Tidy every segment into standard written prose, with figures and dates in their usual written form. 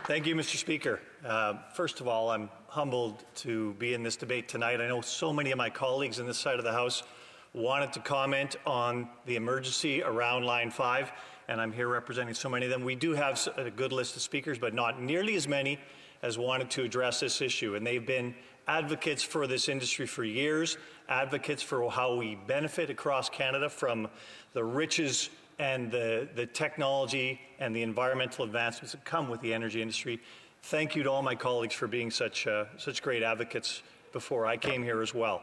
Thank you, Mr. Speaker. First of all, I'm humbled to be in this debate tonight. I know so many of my colleagues on this side of the House wanted to comment on the emergency around Line 5, and I'm here representing so many of them. We do have a good list of speakers, but not nearly as many as wanted to address this issue. And they've been advocates for this industry for years, advocates for how we benefit across Canada from the riches and the technology and the environmental advancements that come with the energy industry. Thank you to all my colleagues for being such great advocates before I came here as well.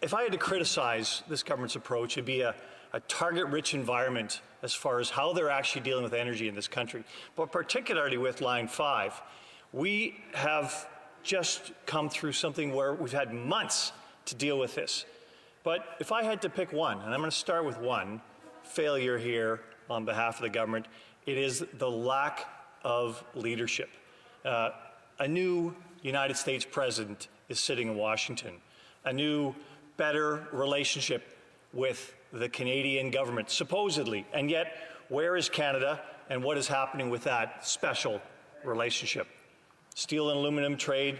If I had to criticize this government's approach, it'd be a target-rich environment as far as how they're actually dealing with energy in this country, but particularly with Line 5. We have just come through something where we've had months to deal with this. But if I had to pick one, and I'm going to start with one, failure here on behalf of the government, it is the lack of leadership. A new United States president is sitting in Washington. A new, better relationship with the Canadian government, supposedly. And yet, where is Canada and what is happening with that special relationship? Steel and aluminum trade,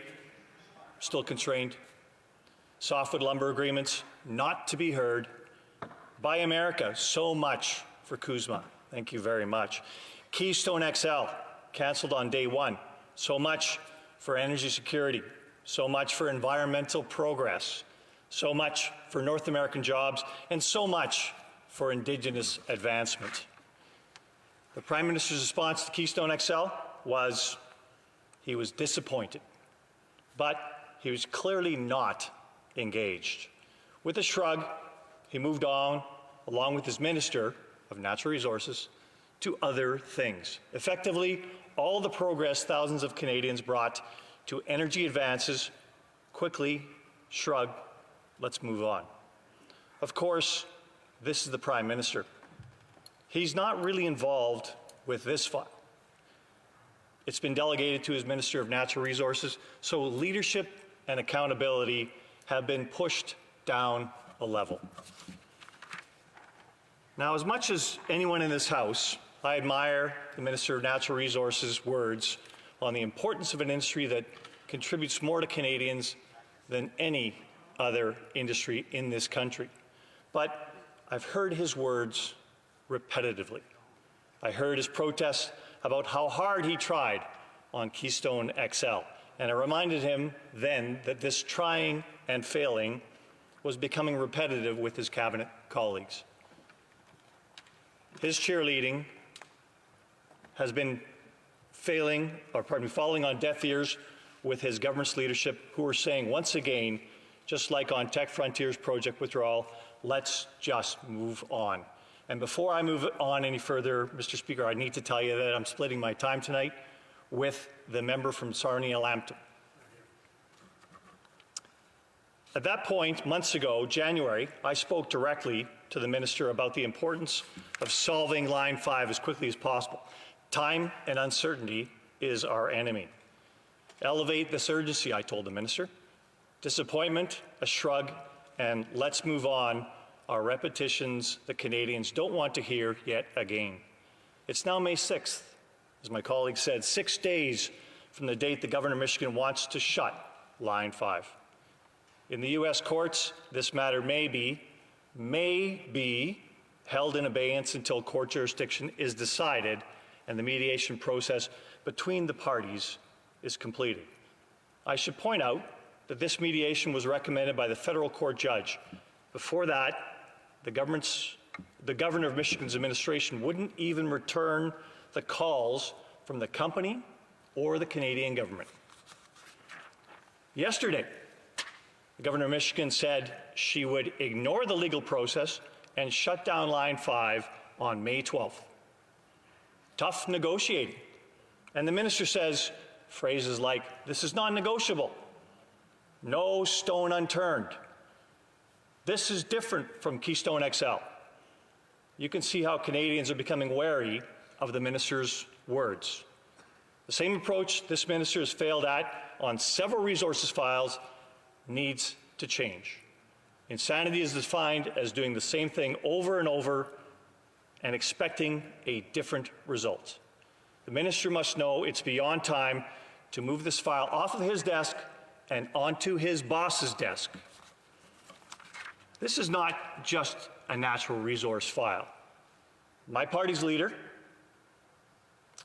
still constrained. Softwood lumber agreements, not to be heard. Buy America, so much for CUSMA. Thank you very much. Keystone XL, cancelled on day one. So much for energy security. So much for environmental progress. So much for North American jobs. And so much for Indigenous advancement. The Prime Minister's response to Keystone XL was he was disappointed. But he was clearly not engaged. With a shrug, he moved on, along with his Minister of Natural Resources, to other things. Effectively, all the progress thousands of Canadians brought to energy advances quickly shrug, let's move on. Of course, this is the Prime Minister. He's not really involved with this file. It's been delegated to his Minister of Natural Resources, so leadership and accountability have been pushed down a level. Now, as much as anyone in this House, I admire the Minister of Natural Resources' words on the importance of an industry that contributes more to Canadians than any other industry in this country. But I've heard his words repetitively. I heard his protests about how hard he tried on Keystone XL, and I reminded him then that this trying and failing was becoming repetitive with his cabinet colleagues. His cheerleading has been falling on deaf ears with his government's leadership, who are saying once again, just like on Tech Frontiers project withdrawal, let's just move on. And before I move on any further, Mr. Speaker, I need to tell you that I'm splitting my time tonight with the member from Sarnia-Lambton. At that point, months ago, January, I spoke directly to the Minister about the importance of solving Line 5 as quickly as possible. Time and uncertainty is our enemy. Elevate this urgency, I told the Minister. Disappointment, a shrug, and let's move on are repetitions that Canadians don't want to hear yet again. It's now May 6th, as my colleague said, 6 days from the date the Governor of Michigan wants to shut Line 5. In the U.S. courts, this matter may be held in abeyance until court jurisdiction is decided and the mediation process between the parties is completed. I should point out that this mediation was recommended by the federal court judge. Before that, the Governor of Michigan's administration wouldn't even return the calls from the company or the Canadian government. Yesterday, the Governor of Michigan said she would ignore the legal process and shut down Line 5 on May 12th. Tough negotiating. And the minister says phrases like, this is non-negotiable, no stone unturned. This is different from Keystone XL. You can see how Canadians are becoming wary of the minister's words. The same approach this minister has failed at on several resources files needs to change. Insanity is defined as doing the same thing over and over and expecting a different result. The minister must know it's beyond time to move this file off of his desk and onto his boss's desk. This is not just a natural resource file. My party's leader,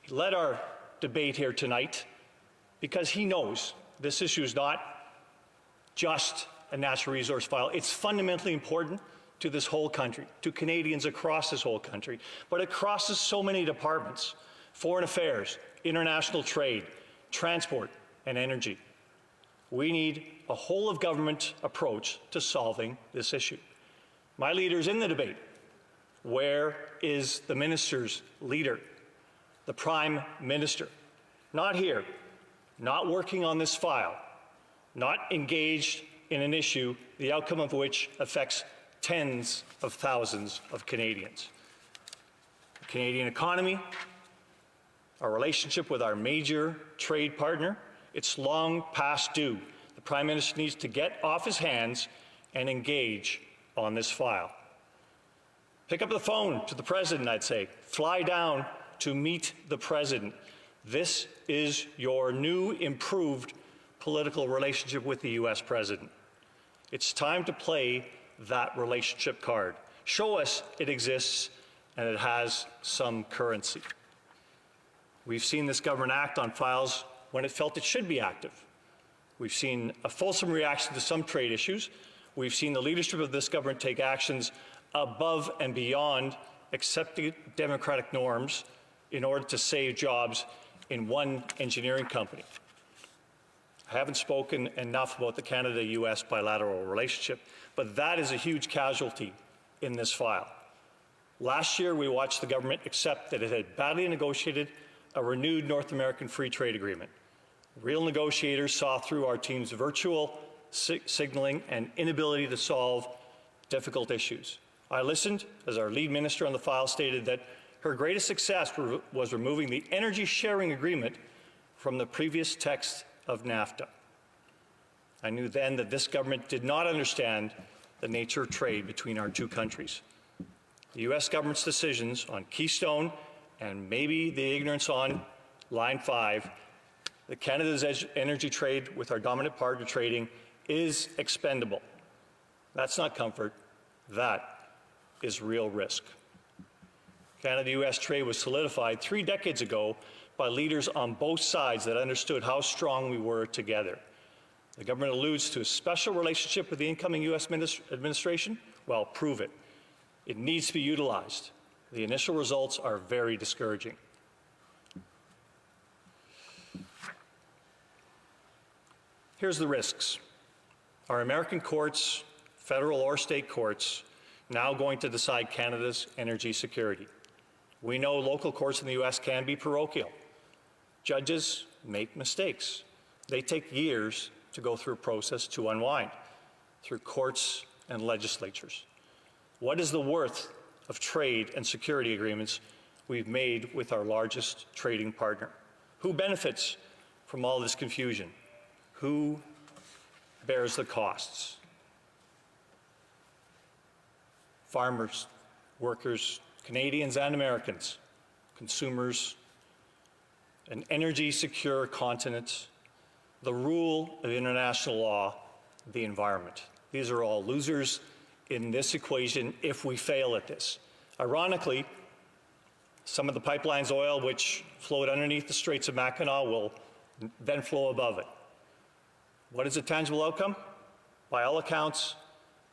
he led our debate here tonight because he knows this issue is not just a natural resource file. It's fundamentally important to this whole country, to Canadians across this whole country, but it crosses so many departments: foreign affairs, international trade, transport, and energy. We need a whole-of-government approach to solving this issue. My leader's in the debate. Where is the minister's leader? The Prime Minister? Not here, not working on this file, not engaged in an issue, the outcome of which affects tens of thousands of Canadians. The Canadian economy, our relationship with our major trade partner, it's long past due. The Prime Minister needs to get off his hands and engage on this file. Pick up the phone to the President, I'd say. Fly down to meet the President. This is your new, improved political relationship with the U.S. President. It's time to play that relationship card. Show us it exists and it has some currency. We've seen this government act on files when it felt it should be active. We've seen a fulsome reaction to some trade issues. We've seen the leadership of this government take actions above and beyond accepted democratic norms in order to save jobs in one engineering company. I haven't spoken enough about the Canada-US bilateral relationship, but that is a huge casualty in this file. Last year, we watched the government accept that it had badly negotiated a renewed North American Free Trade Agreement. Real negotiators saw through our team's virtual signaling and inability to solve difficult issues. I listened as our lead minister on the file stated that her greatest success was removing the energy sharing agreement from the previous text of NAFTA. I knew then that this government did not understand the nature of trade between our two countries. The U.S. government's decisions on Keystone and maybe the ignorance on Line 5, that Canada's energy trade with our dominant partner trading is expendable. That's not comfort. That is real risk. Canada-U.S. trade was solidified 3 decades ago by leaders on both sides that understood how strong we were together. The government alludes to a special relationship with the incoming U.S. administration. Well, prove it. It needs to be utilized. The initial results are very discouraging. Here's the risks. Are American courts, federal or state courts, now going to decide Canada's energy security? We know local courts in the U.S. can be parochial. Judges make mistakes. They take years to go through a process to unwind through courts and legislatures. What is the worth of trade and security agreements we've made with our largest trading partner? Who benefits from all this confusion? Who bears the costs? Farmers, workers, Canadians and Americans, consumers, an energy-secure continent, the rule of international law, the environment. These are all losers in this equation if we fail at this. Ironically, some of the pipeline's oil which flowed underneath the Straits of Mackinac will then flow above it. What is the tangible outcome? By all accounts,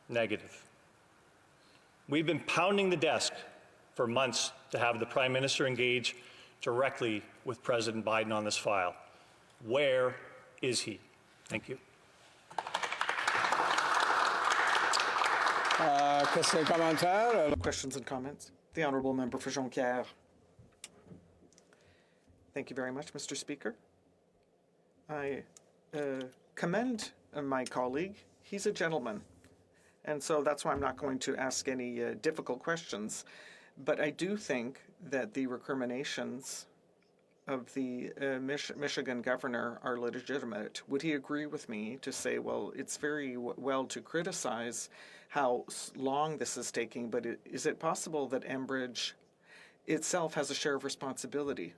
negative. We've been pounding the desk for months to have the Prime Minister engage directly with President Biden on this file. Where is he? Thank you. Questions and comments? The Honourable Member for Jonquière. Thank you very much, Mr. Speaker. I commend my colleague. He's a gentleman. And so that's why I'm not going to ask any difficult questions. But I do think that the recriminations of the Michigan governor are legitimate. Would he agree with me to say, well, it's very well to criticize how long this is taking, but is it possible that Enbridge itself has a share of responsibility?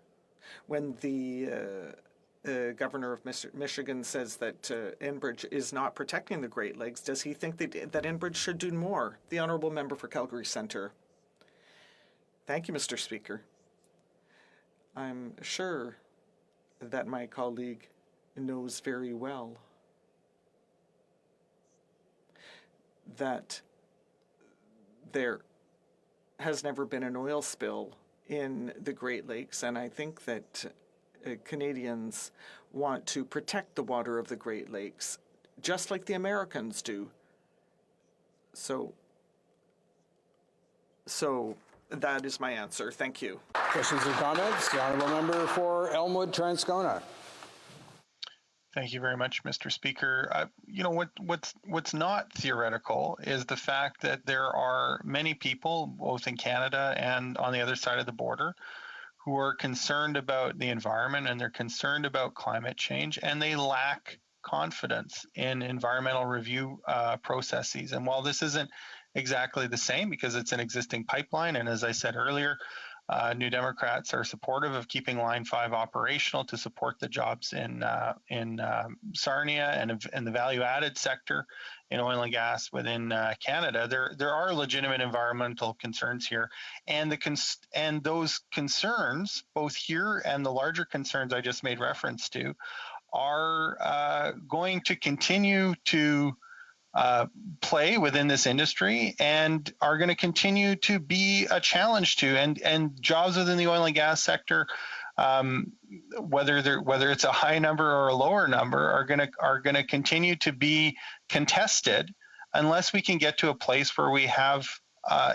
When the governor of Michigan says that Enbridge is not protecting the Great Lakes, does he think that Enbridge should do more? The honourable member for Calgary Centre. Thank you, Mr. Speaker. I'm sure that my colleague knows very well that there has never been an oil spill in the Great Lakes, and I think that Canadians want to protect the water of the Great Lakes, just like the Americans do. So that is my answer. Thank you. Questions and comments? The honourable member for Elmwood Transcona. Thank you very much, Mr. Speaker. What's not theoretical is the fact that there are many people, both in Canada and on the other side of the border, who are concerned about the environment and they're concerned about climate change, and they lack confidence in environmental review processes. And while this isn't exactly the same because it's an existing pipeline, and as I said earlier, New Democrats are supportive of keeping Line 5 operational to support the jobs in Sarnia and the value-added sector in oil and gas within Canada. There are legitimate environmental concerns here, and those concerns, both here and the larger concerns I just made reference to, are going to continue to play within this industry and are going to continue to be a challenge to and jobs within the oil and gas sector, whether it's a high number or a lower number, are going to continue to be contested unless we can get to a place where we have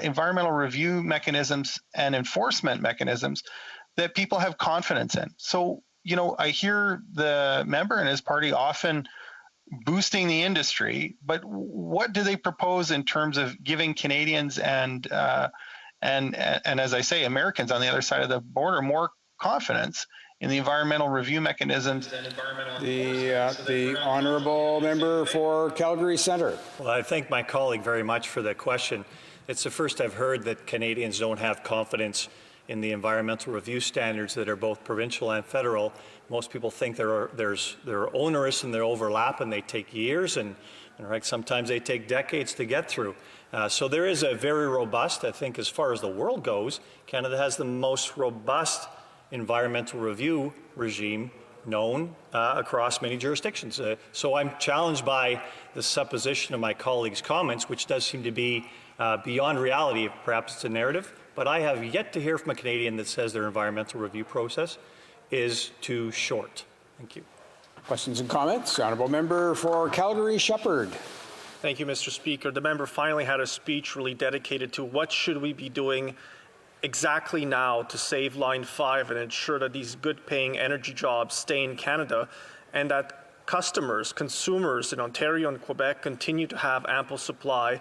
environmental review mechanisms and enforcement mechanisms that people have confidence in. So, I hear the member and his party often boosting the industry, but what do they propose in terms of giving Canadians and as I say, Americans on the other side of the border more confidence in the environmental review mechanisms and environmental The honourable member for Calgary Centre. Well, I thank my colleague very much for the question. It's the first I've heard that Canadians don't have confidence in the environmental review standards that are both provincial and federal. Most people think they're onerous and they overlap and they take years and sometimes they take decades to get through. So there is a very robust, I think as far as the world goes, Canada has the most robust environmental review regime known across many jurisdictions. So I'm challenged by the supposition of my colleague's comments, which does seem to be beyond reality. Perhaps it's a narrative, but I have yet to hear from a Canadian that says their environmental review process is too short. Thank you. Questions and comments? The honourable member for Calgary Shepherd. Thank you, Mr. Speaker. The member finally had a speech really dedicated to what should we be doing exactly now to save Line 5 and ensure that these good-paying energy jobs stay in Canada and that consumers in Ontario and Quebec continue to have ample supply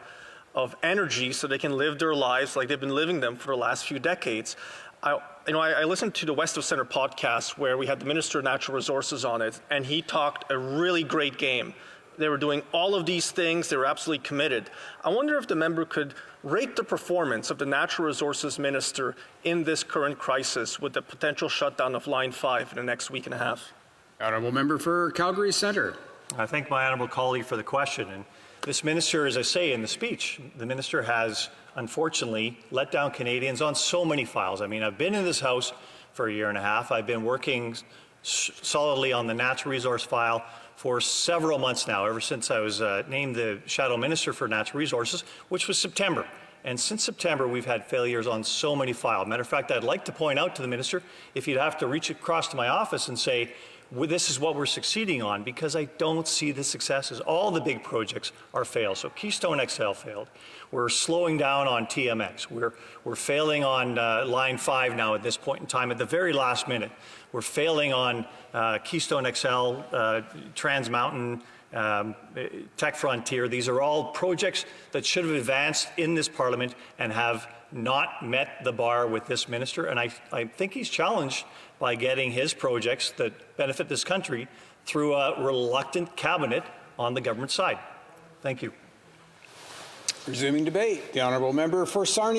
of energy so they can live their lives like they've been living them for the last few decades. I listened to the West of Centre podcast where we had the Minister of Natural Resources on it, and he talked a really great game. They were doing all of these things. They were absolutely committed. I wonder if the member could rate the performance of the Natural Resources Minister in this current crisis with the potential shutdown of Line 5 in the next week and a half. Honourable member for Calgary Centre. I thank my honourable colleague for the question. And this minister, as I say in the speech, the minister has unfortunately let down Canadians on so many files. I mean, I've been in this House for a year and a half. I've been working solidly on the natural resource file for several months now, ever since I was named the Shadow Minister for Natural Resources, which was September. And since September, we've had failures on so many files. Matter of fact, I'd like to point out to the minister, if you'd have to reach across to my office and say, well, this is what we're succeeding on, because I don't see the successes. All the big projects are failed. So Keystone XL failed. We're slowing down on TMX. We're failing on Line 5 now at this point in time at the very last minute. We're failing on Keystone XL, Trans Mountain, Tech Frontier. These are all projects that should have advanced in this Parliament and have not met the bar with this minister. And I think he's challenged by getting his projects that benefit this country through a reluctant cabinet on the government side. Thank you. Resuming debate, the honourable member for Sarnia.